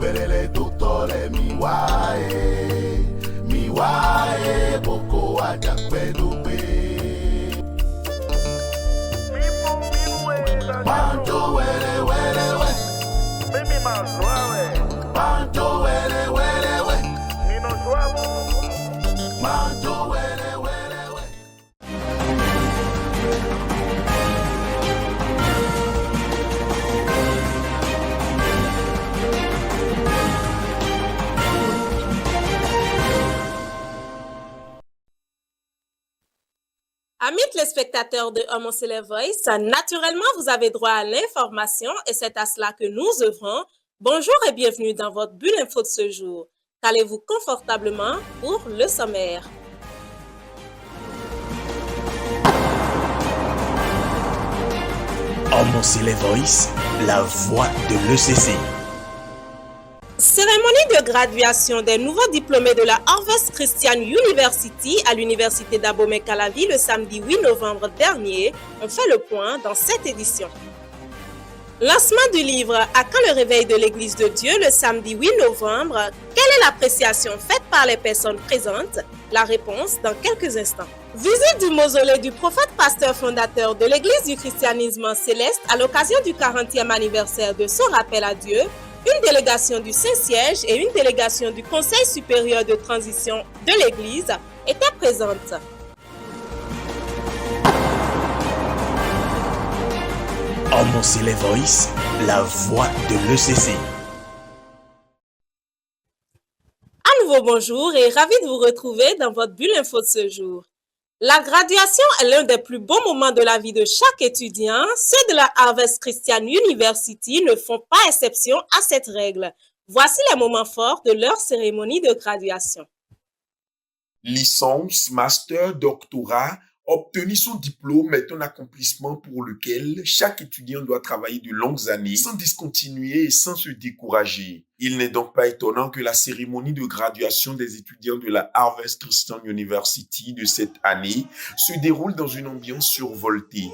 Belele tutole miwae boko ajakpedope. Pancho wele wele we. Mimi mazwawe. Pancho wele wele we. Nino suavo. Pancho wele wele we. Amis téléspectateurs de Homo Cele Voice, naturellement, vous avez droit à l'information et c'est à cela que nous œuvrons. Bonjour et bienvenue dans votre bulle info de ce jour. Calez-vous confortablement pour le sommaire. Homo Cele Voice, la voix de l'ECC. Cérémonie de graduation des nouveaux diplômés de la Harvest Christian University à l'université d'Abomey-Calavi le samedi 8 novembre dernier. On fait le point dans cette édition. Lancement du livre « À quand le réveil de l'Église de Dieu » le samedi 8 novembre. Quelle est l'appréciation faite par les personnes présentes? La réponse dans quelques instants. Visite du mausolée du prophète pasteur fondateur de l'Église du christianisme céleste à l'occasion du 40e anniversaire de son rappel à Dieu. Une délégation du Saint-Siège et une délégation du Conseil supérieur de transition de l'Église étaient présentes. Homo Cele Voice, la voix de l'ECC. À nouveau bonjour et ravi de vous retrouver dans votre bulle info de ce jour. La graduation est l'un des plus beaux moments de la vie de chaque étudiant. Ceux de la Harvest Christian University ne font pas exception à cette règle. Voici les moments forts de leur cérémonie de graduation. Licence, master, doctorat, obtenir son diplôme est un accomplissement pour lequel chaque étudiant doit travailler de longues années sans discontinuer et sans se décourager. Il n'est donc pas étonnant que la cérémonie de graduation des étudiants de la Harvest Christian University de cette année se déroule dans une ambiance survoltée.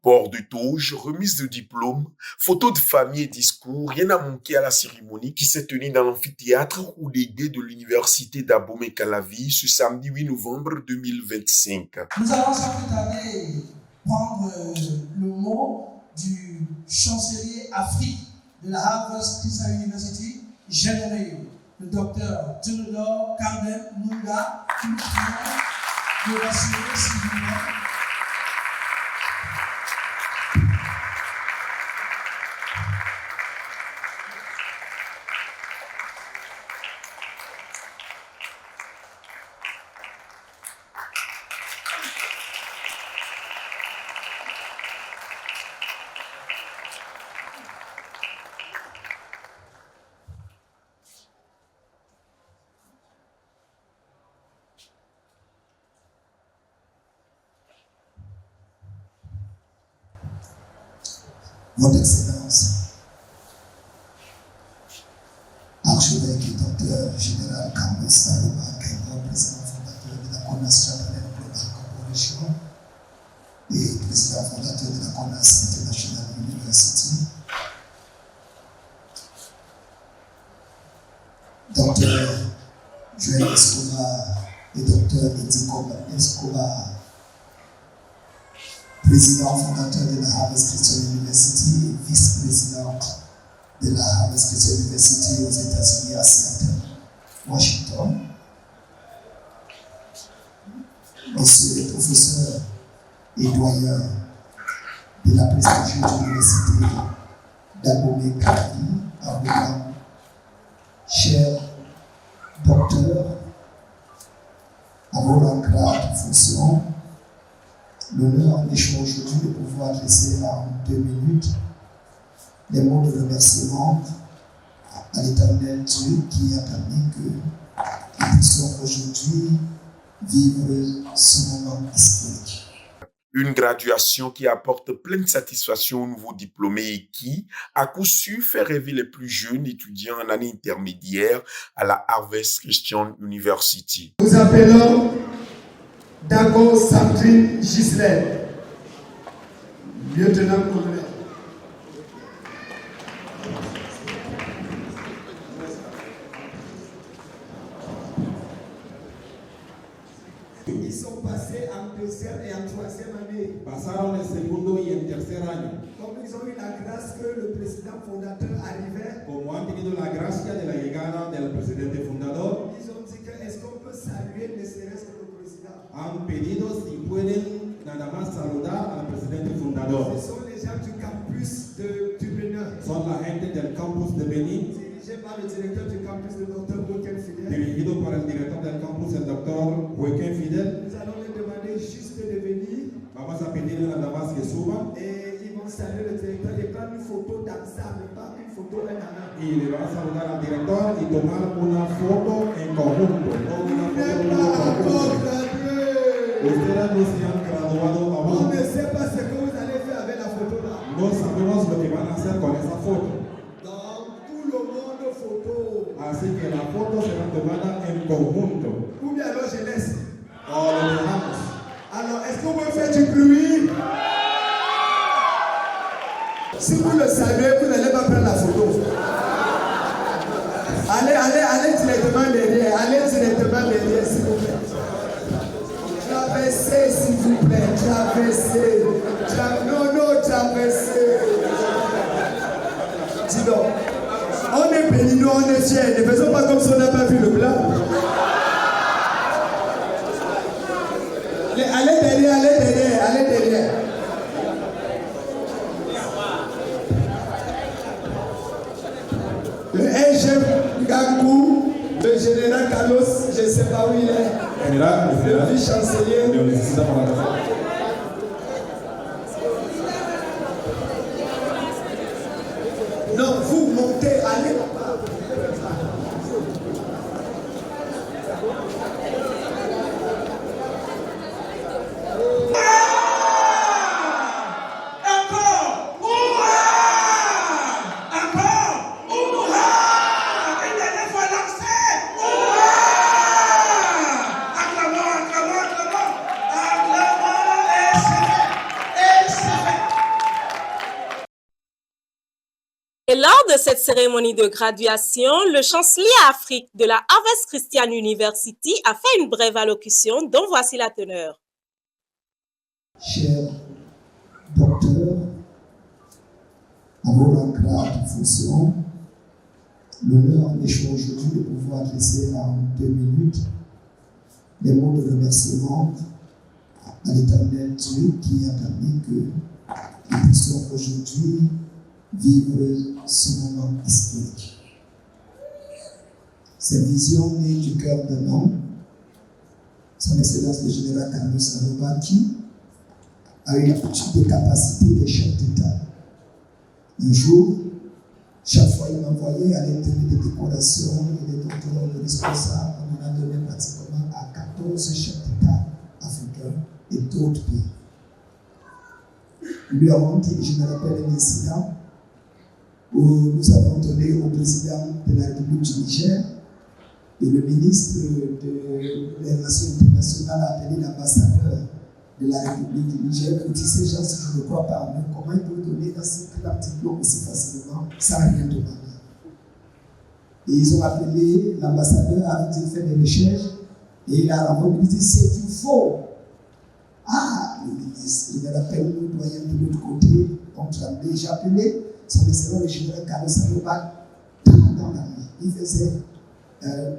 Port de toge, remise de diplôme, photos de famille et discours, rien n'a manqué à la cérémonie qui s'est tenue dans l'amphithéâtre Oudégué de l'université d'Abomey-Calavi ce samedi 8 novembre 2025. Nous allons cette année prendre le mot du chancelier Afrique de la Harvest Christian University, j'ai nommé le docteur Theodore Carmen Munga, qui nous vient de l'assurer civilement. Votre Excellence, archevêque et docteur général Carlos Saloma, président fondateur de la CONAS Chapelle Global Corporation et président fondateur de la CONAS International University, docteur Joël Escobar, le docteur Edikoba Escobar, président fondateur de la Harvest Christian University et vice-présidente de la Harvest Christian University aux États-Unis à Seattle, Washington. Monsieur le professeur et doyen de la prestigieuse université d'Abomey-Calavi à Ouakam, cher docteur, à vos grades de fonction, l'honneur m'échoit aujourd'hui de pouvoir adresser en 2 minutes les mots de remerciement à l'Éternel Dieu qui a permis que nous puissions aujourd'hui vivre ce moment historique. Une graduation qui apporte pleine satisfaction aux nouveaux diplômés et qui, à coup sûr, fait rêver les plus jeunes étudiants en année intermédiaire à la Harvest Christian University. Nous appelons Dago Sandrine Gislaine, lieutenant-colonel. Ils sont passés en 2e et en 3e année. Pasaron el segundo y el tercer año. Comme ils ont eu la grâce que le président fondateur arrivait, Como han tenido la gracia de la llegada del presidente fundador, ils ont dit que est-ce qu'on peut saluer ne serait-ce que le président. han pedido si pueden nada más saludar al presidente fundador. Ce sont les gens du campus du Bénin, Son la gente del campus de Benin, dirigés par le directeur du campus, le docteur Boken Fidel. dirigido por el director del campus, el doctor Joaquín Fidel. Nous allons leur demander juste de venir Vamos a pedirle nada más que suba et ils vont saluer le directeur et prendre une photo d'ensemble, pas une photo un à un. y le van a saludar al director y tomar una foto en conjunto. No una foto uno por uno. Ustedes no se han graduado On aún. ne sait pas ce que vous allez faire avec la photo là. No sabemos lo que van a hacer con esa foto. Dans tout le monde, photo. Así que la foto será tomada en conjunto. Ou bien alors je laisse. O lo dejamos. Alors, est-ce qu'on peut faire du bruit? Si vous le savez, vous n'allez pas prendre la photo. Allez directement derrière. Allez directement derrière, s'il vous plaît. Traversez, s'il vous plaît. Traversez. Non, traversez. Dis donc. On est bénis, nous, on est fiers. Ne faisons pas comme si on n'a pas vu le blanc. Allez derrière. Le SG Gangou, le général Carlos, je ne sais pas où il est. General, Le vice-chancelier. lo necesita para la foto. Non, vous montez, allez. Et lors de cette cérémonie de graduation, le chancelier Afrique de la Harvest Christian University a fait une brève allocution dont voici la teneur. Cher docteur, à vos grades de fonction, l'honneur m'échoit aujourd'hui de pouvoir adresser en 2 minutes les mots de remerciement à l'Éternel Dieu qui a permis que nous puissions aujourd'hui vivre ce moment historique. Cette vision née du cœur d'un homme, son Excellence le général Carlos Aroba, qui a eu la petite capacité des chefs d'État. Un jour, chaque fois il m'envoyait à l'intérieur des décorations et des doctorats de responsables. On en a donné pratiquement à 14 chefs d'État africains et d'autres pays. Lui avons dit, je me rappelle un incident où nous avons donné au président de la République du Niger et le ministre des Relations internationales a appelé l'ambassadeur de la République du Niger pour dire ces gens, si je ne crois pas en eux, comment ils peuvent donner dans ce petit diplôme aussi facilement sans rien demander. Et ils ont appelé l'ambassadeur, a dit faire des recherches Et il a renvoyé, il dit c'est du faux. Ah, le ministre, il me rappelle le doyen de l'autre côté, on l'a déjà appelé, son excellent le général Carlos Salobal, dans la nuit. Il faisait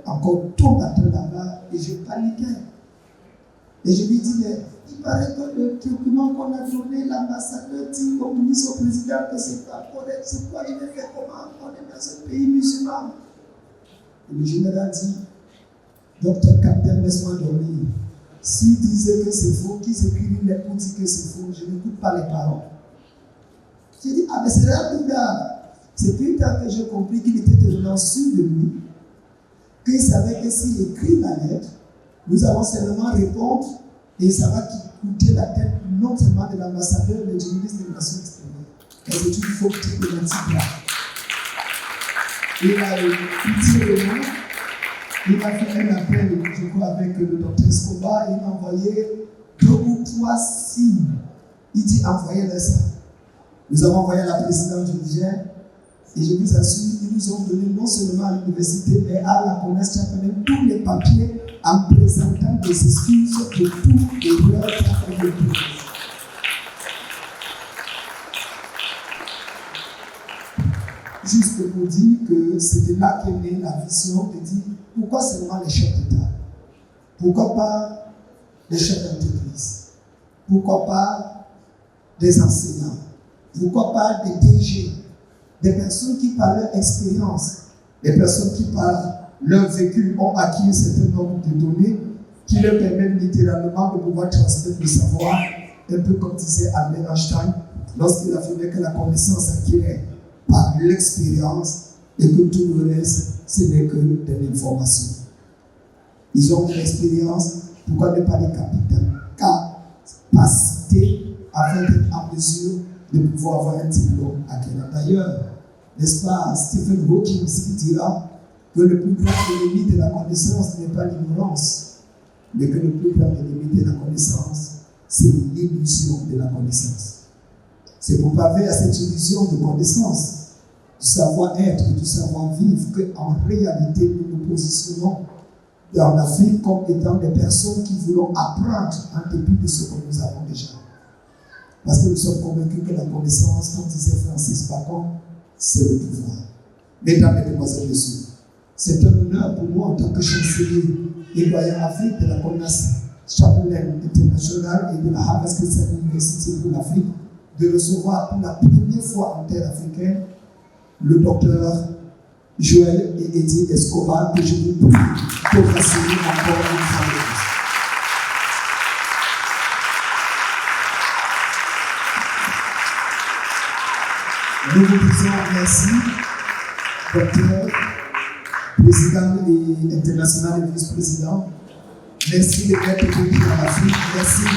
encore tout matin là-bas et je paniquais. Et je lui dis, mais il paraît que le document qu'on a donné, l'ambassadeur dit au ministre, au président, que c'est pas correct, c'est quoi, il est fait comment, on est dans un pays musulman. Et le général dit, docteur Capitaine, laisse-moi dormir. S'il disait que c'est faux, qu'ils écrivent une lettre pour dire que c'est faux, je n'écoute pas les paroles. J'ai dit, ah mais c'est là plus grave. C'est plus tard que j'ai compris qu'il était tellement sûr de lui, qu'il savait que s'il écrit la lettre, nous allons seulement répondre et ça va coûter la tête non seulement de l'ambassadeur, mais du ministre des Relations extérieures. Et c'est une faute diplomatique là. Il a pitié de moi. Il a fait un appel, je crois, avec le docteur Escobar, et il m'a envoyé 2 ou 3 signes. Il dit envoyez-le ça. Nous avons envoyé à la présidente du Niger, et je vous assure, ils nous ont donné non seulement à l'université, mais à la connaissance, même tous les papiers en présentant des excuses de tout erreur qui a fait. Juste pour dire que c'était là qu'est née la vision de dire pourquoi seulement les chefs d'État? Pourquoi pas les chefs d'entreprise? Pourquoi pas des enseignants? Pourquoi pas des DG? Des personnes qui, par leur expérience, des personnes qui, par leur vécu, ont acquis un certain nombre de données qui leur permettent littéralement de pouvoir transmettre le savoir, un peu comme disait Albert Einstein lorsqu'il affirmait que la connaissance acquiert par l'expérience et que tout le reste, ce n'est que de l'information. Ils ont de l'expérience, pourquoi ne pas les capacités afin d'être en mesure de pouvoir avoir un diplôme acquérant. D'ailleurs, n'est-ce pas Stephen Hawking qui dira que le plus grand ennemi de la connaissance n'est pas l'ignorance, mais que le plus grand ennemi de la connaissance, c'est l'illusion de la connaissance. C'est pour paver à cette illusion de connaissance, du savoir-être et du savoir-vivre, qu'en réalité, nous nous positionnons en Afrique comme étant des personnes qui voulons apprendre en dépit de ce que nous avons déjà. Parce que nous sommes convaincus que la connaissance, comme disait Francis Bacon, c'est le pouvoir. Mesdames, Mesdemoiselles, Messieurs, c'est un honneur pour moi en tant que chancelier et doyen Afrique de la CONAS Chapelaine internationale et de la Harvard Christian University pour l'Afrique de recevoir pour la première fois en terre africaine le docteur Joël et Eddie Escobar, que je vous prie de rassurer encore une fois. Nous vous disons merci, docteur, président et international et vice-président. Merci d'être venu en Afrique. Merci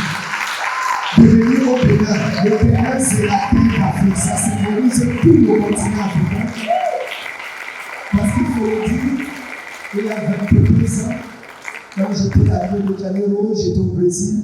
de venir au Bénin. Le Bénin, c'est la paix d'Afrique. Ça symbolise tout le continent africain. Parce qu'il faut le dire, il y a 22 ans, quand j'étais à Rio de Janeiro, j'étais au Brésil.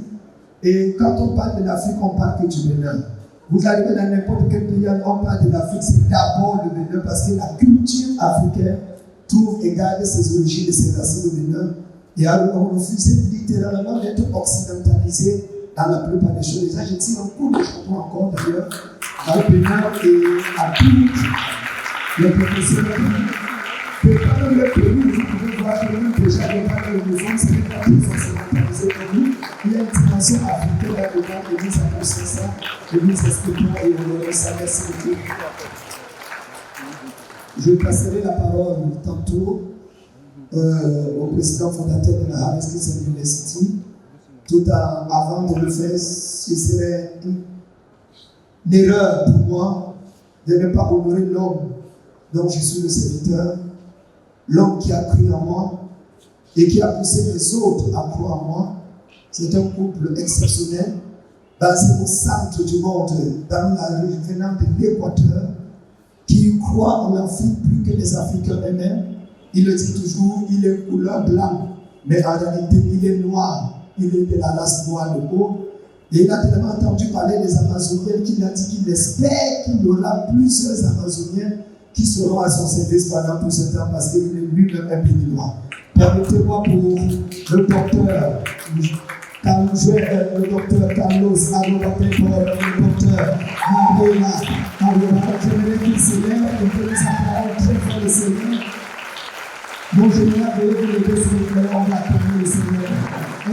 Et quand on parle de l'Afrique, on parle que du Bénin. Vous arrivez dans n'importe quel pays, on parle de l'Afrique, c'est d'abord le Bénin, parce que la culture africaine trouve et garde ses origines et ses racines au Bénin. Et alors, on refuse littéralement d'être occidentalisé dans la plupart des choses. Et ça, je tire un coup de chapeau encore d'ailleurs au Bénin et à tous les professionnels. Que dans le pays, vous pouvez voir que nous, déjà, les gens de l'uniforme, ce n'est pas plus occidentalisé que nous. Il y a une dimension africaine là-dedans, l'Église a poussé ça, l'Église respectant et honorant ça. Merci beaucoup. Je passerai la parole tantôt au président fondateur de la Harvard Christian University. Avant de le faire, ce serait une erreur pour moi de ne pas honorer l'homme dont je suis le serviteur, l'homme qui a cru en moi et qui a poussé les autres à croire en moi. C'est un couple exceptionnel, basé au centre du monde, dans la région venant de l'Équateur, qui croit en l'Afrique plus que les Africains eux-mêmes. Il le dit toujours, il est couleur blanc, mais en réalité, il est noir. Il est de la race noire de peau. Et il a tellement entendu parler des Amazoniens qu'il a dit qu'il espère qu'il y aura plusieurs Amazoniens qui seront à son service pendant tout ce temps parce qu'il est lui-même un béninois. Permettez-moi pour le docteur Carlos, le docteur Carlos, le docteur Manuela, j'aimerais qu'il s'élève et que nous acclamons très fort le Seigneur. Mon général, veuillez vous lever s'il vous plaît, on va acclamer le Seigneur.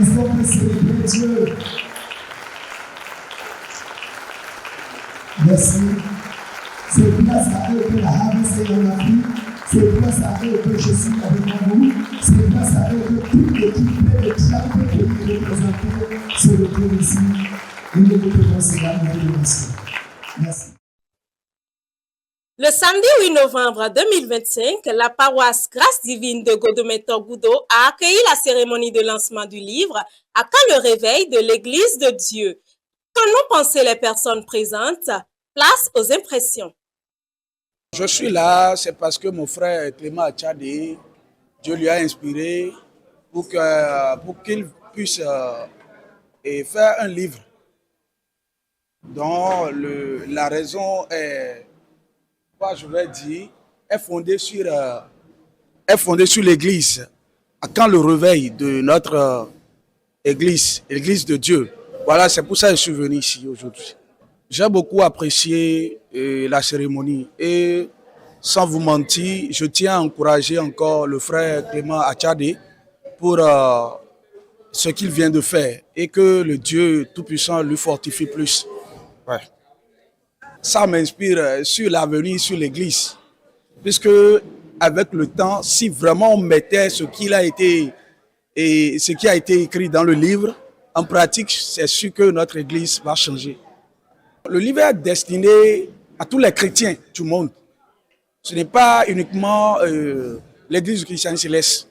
Est-ce qu'on peut célébrer Dieu? Merci. C'est grâce à eux que la Harvest est en Afrique. C'est grâce à eux que je suis avec vous. C'est grâce à eux que toute l'équipe de chaque pays représenté se retrouve ici. Et nous devons cela nous remercier. Merci. Le samedi 8 novembre 2025, la paroisse Grâce Divine de Godometor-Goudo a accueilli la cérémonie de lancement du livre à quand le réveil de l'Église de Dieu. Qu'en ont pensé les personnes présentes? Place aux impressions. Je suis là, c'est parce que mon frère Clément Achadé, Dieu lui a inspiré pour qu'il puisse faire un livre dont la raison est, je vais dire, est fondée sur l'Église. À quand le réveil de notre Église, l'Église de Dieu. Voilà, c'est pour ça que je suis venu ici aujourd'hui. J'ai beaucoup apprécié la cérémonie et sans vous mentir, je tiens à encourager encore le frère Clément Achadé pour ce qu'il vient de faire et que le Dieu Tout-Puissant lui fortifie plus. Ouais. Ça m'inspire sur l'avenir, sur l'Église, puisque avec le temps, si vraiment on mettait ce qui a été écrit dans le livre en pratique, c'est sûr que notre Église va changer. Le livre est destiné à tous les chrétiens du monde. Ce n'est pas uniquement l'Église du christianisme céleste.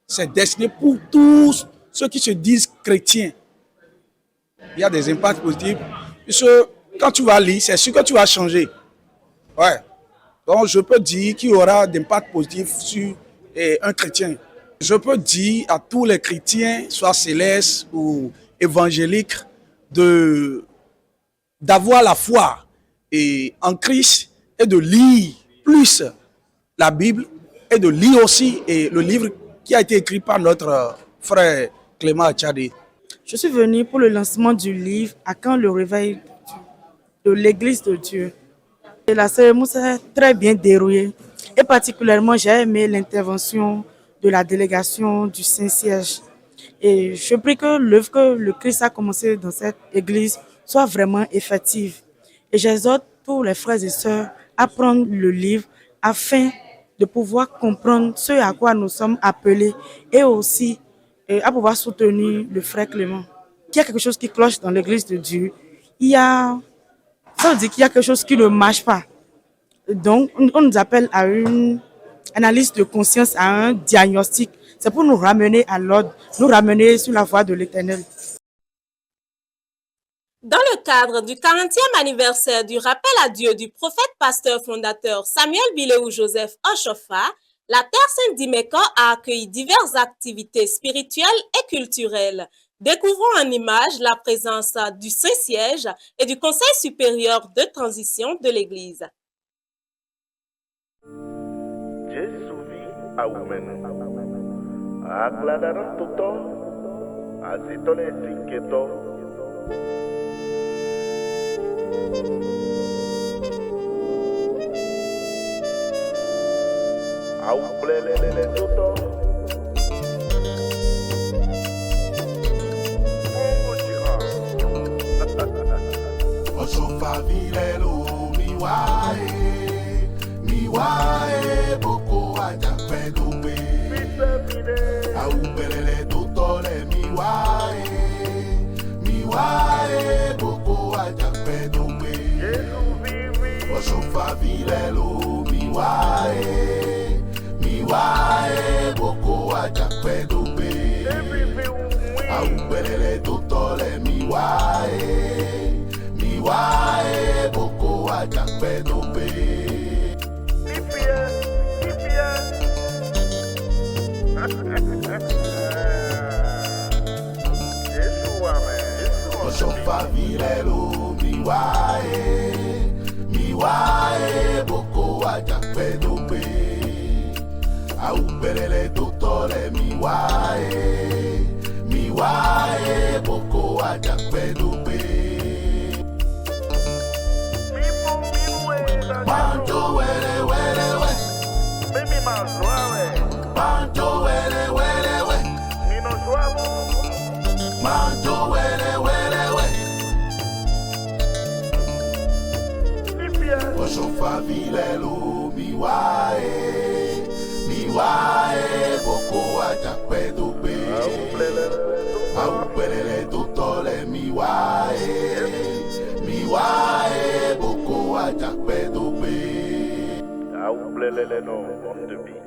C'est destiné pour tous ceux qui se disent chrétiens. Il y a des impacts positifs. Puisque quand tu vas lire, c'est sûr que tu vas changer. Ouais. Donc je peux dire qu'il y aura d'impact positif sur un chrétien. Je peux dire à tous les chrétiens, soit célestes ou évangéliques, d'avoir la foi en Christ et de lire plus la Bible et de lire aussi le livre qui a été écrit par notre frère Clément Achadé. Je suis venu pour le lancement du livre « À quand le réveil de l'Église de Dieu ». Et la cérémonie s'est très bien déroulée et particulièrement j'ai aimé l'intervention de la délégation du Saint-Siège. Et je prie que l'œuvre que le Christ a commencé dans cette église soit vraiment effective. Et j'exhorte tous les frères et sœurs à prendre le livre afin de pouvoir comprendre ce à quoi nous sommes appelés et aussi à pouvoir soutenir le frère Clément. Il y a quelque chose qui cloche dans l'église de Dieu. Ça veut dire qu'il y a quelque chose qui ne marche pas. Donc, on nous appelle à une analyse de conscience, à un diagnostic. C'est pour nous ramener à l'ordre, nous ramener sur la voie de l'Éternel. Dans le cadre du 40e anniversaire du rappel à Dieu du prophète pasteur fondateur Samuel Biléou Joseph Oshofa, la Terre Sainte d'Imeka a accueilli diverses activités spirituelles et culturelles. Découvrons en images la présence du Saint-Siège et du Conseil supérieur de transition de l'Église. Jésus a umeno. Aclararon todo. Así todo le etiquetó. Auplelele todo. Osofa virelo miwae boko ajakpedowe. Aupelele tutole miwae boko ajakpedowe. Osofa virelo miwae boko ajakpedowe. Aupelele tutole miwae boko ajakpedowe. Osofa virelo miwae boko ajakpedowe. Aupelele tutole miwae boko ajakpedope. Manjo wele wele we. Mimi mazwawe. Manjo wele wele we. Nino suavo. Manjo wele wele we. Lipia. Oshofa vilelo miwae boko ajakpedope. Aupelele tutole miwae boko ajakpedope. Auplelele no on the beat.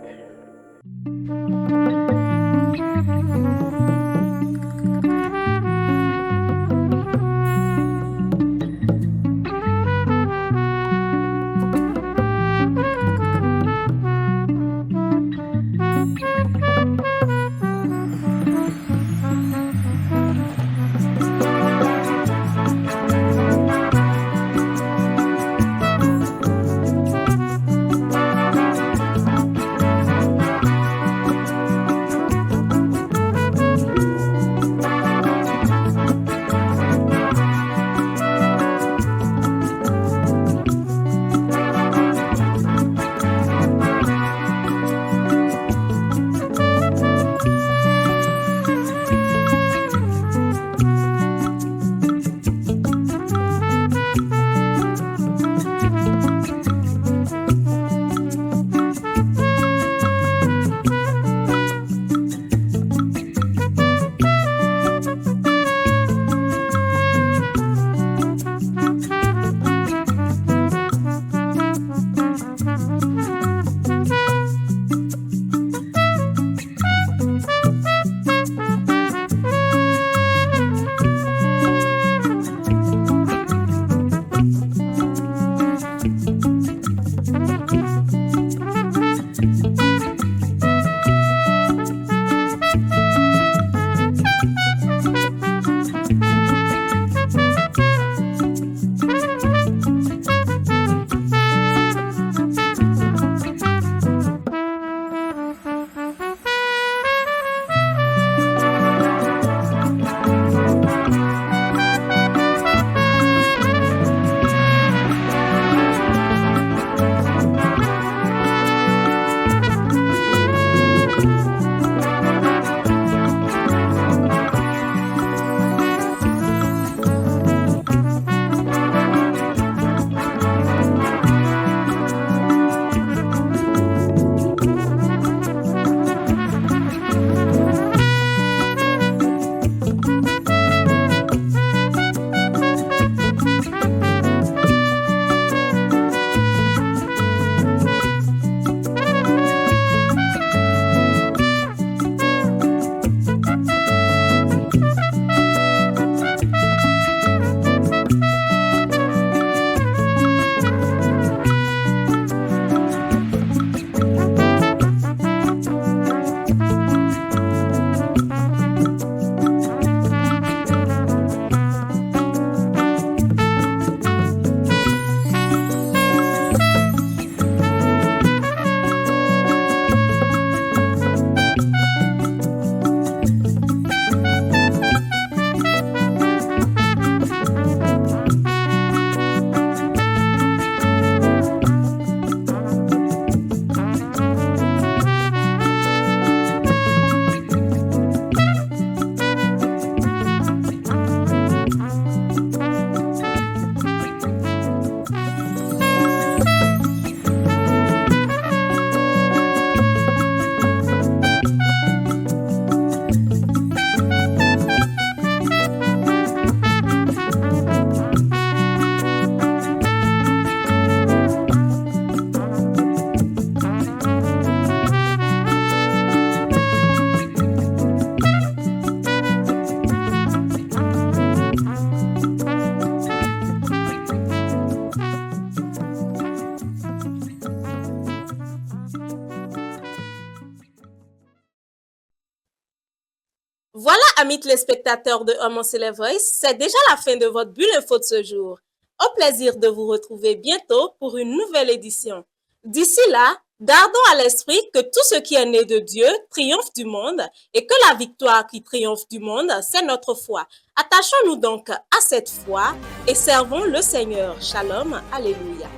Voilà, amis téléspectateurs de Homme en Voice, c'est déjà la fin de votre bulle info de ce jour. Au plaisir de vous retrouver bientôt pour une nouvelle édition. D'ici là, Gardons à l'esprit que tout ce qui est né de Dieu triomphe du monde et que la victoire qui triomphe du monde, c'est notre foi. Attachons-nous donc à cette foi et servons le Seigneur. Shalom, alléluia.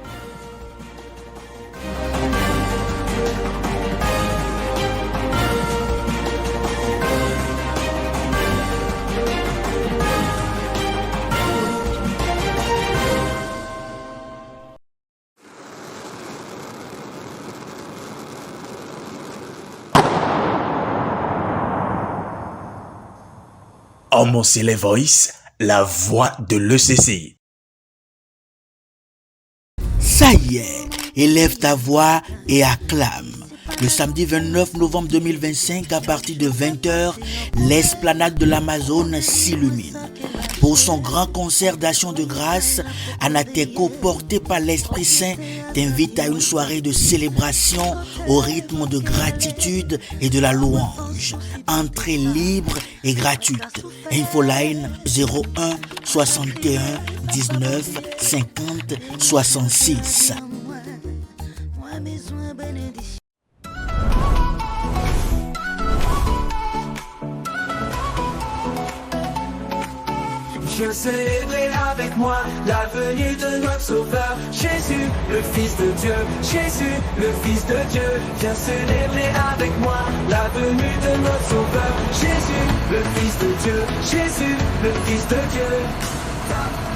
Homocélé Voice, la voix de l'ECC. Ça y est, élève ta voix et acclame. Le samedi 29 novembre 2025, à partir de 20h, l'esplanade de l'Amazone s'illumine. Pour son grand concert d'action de grâce, Anateco, porté par l'Esprit Saint, t'invite à une soirée de célébration au rythme de gratitude et de la louange. Entrée libre et gratuite. Infoline 01 61 19 50 66. Viens célébrer avec moi la venue de notre Sauveur, Jésus, le Fils de Dieu, Jésus, le Fils de Dieu. Viens célébrer avec moi la venue de notre Sauveur, Jésus, le Fils de Dieu, Jésus, le Fils de Dieu.